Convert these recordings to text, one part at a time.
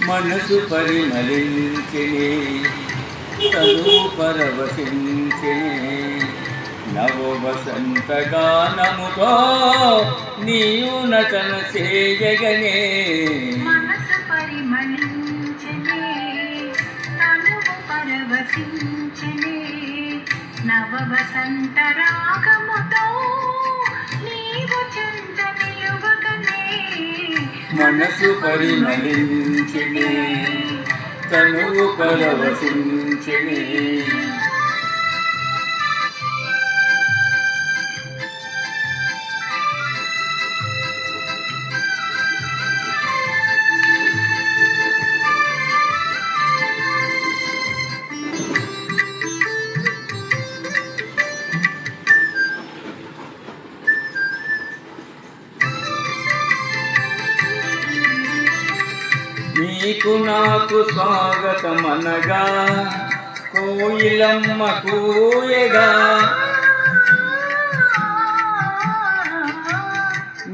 మనసు పరిమళించిని చదువు పరవశించిని నవ వసంత గానముతో నీవు నటన చేయగనే మనసు పరిమళించిని తనువు పరవశించిని నవ వసంత రాగముతో నీవు చెంత నిలువగనే మనసు పరిమళించిని తనువు పరవశించిని నీకు నాకు స్వాగతమనగా కోయిలమ్మ కూయగా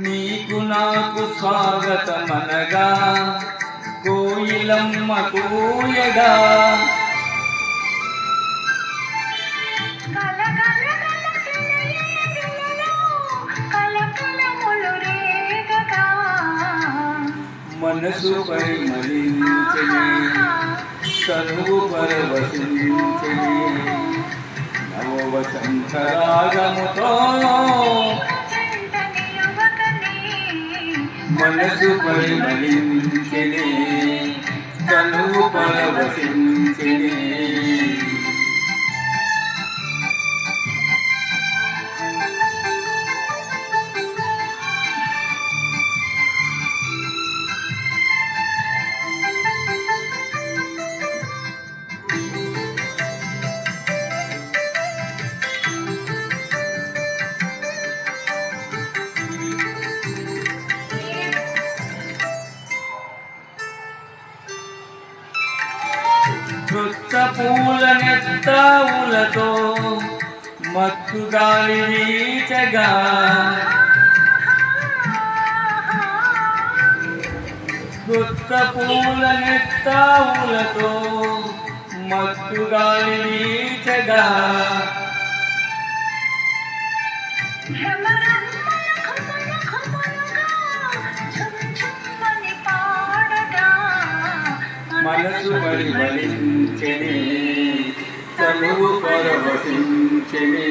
నీకు నాకు స్వాగతమనగా కోయిలమ్మ కూయగా మనసు పరిమళించని తనువు పరవశించని నవ వసంత రాగముతో మనసు పరిమళించని తనువు పరవశించని కృత పూల నెత్తావులతో మత్తు గాలి వీచగా కృత పూల నెత్తావులతో మత్తు గాలి వీచగా మనసు పరిమళించని తనువు పరవశించని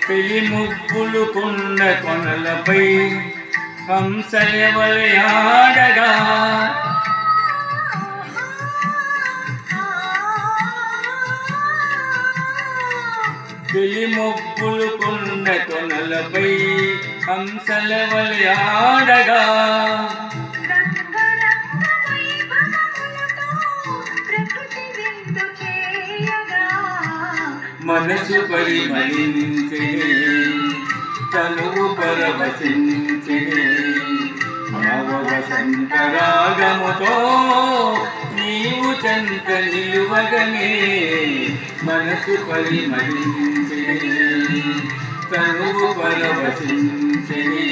పెళ్లి ముగ్గులు కొండ కొనలపై హంసలవలె ఆడగా పెళ్లి ముగ్గులు కొండ కొనలపై హంసలవలె ఆడగా మనసు పరిమళించని తనువు పరవశించని నవ వసంత రాగముతో నీవు చెంత నిలువగనే మనసు పరిమళించని తనువు పరవశించని